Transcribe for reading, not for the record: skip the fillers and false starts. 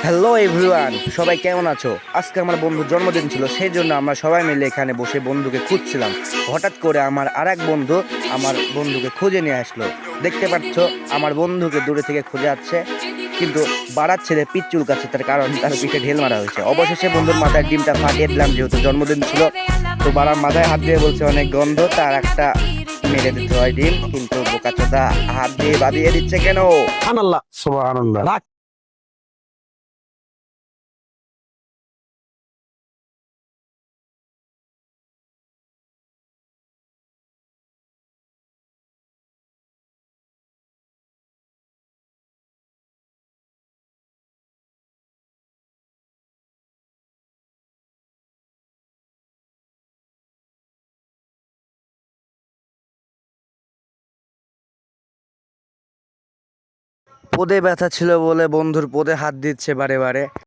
Hello everyone, সবাই কেমন আছো? আজকে আমার বন্ধুর জন্মদিন ছিল, সেই জন্য আমরা সবাই মিলে এখানে বসে বন্ধুকে খুঁজছিলাম। হঠাৎ করে আমার আরেক বন্ধু আমার বন্ধুকে খুঁজে নিয়ে আসলো। দেখতে পাচ্ছ, আমার বন্ধুকে দূরে থেকে খুঁজে আসছে, কিন্তু বাড়ার ছেলে পিঠ চুলকাচ্ছে, তার কারণ তার পিঠে ঢেল মারা হয়েছে। অবশেষে বন্ধুর মাথায় ডিমটা ফাটিয়ে দিলাম, যেহেতু জন্মদিন ছিল। তো বাড়ার মাথায় হাত দিয়ে বলছে অনেক গন্ধ, তার একটা মেরে দিতে হয় ডিম, কিন্তু বোকাচোদা হাত দিয়ে বাঁধিয়ে দিচ্ছে কেন? সুবহানাল্লাহ সুবহানাল্লাহ রাখ। পদে ব্যথা ছিল বলে বন্ধুর পদে হাত দিচ্ছে বারে বারে।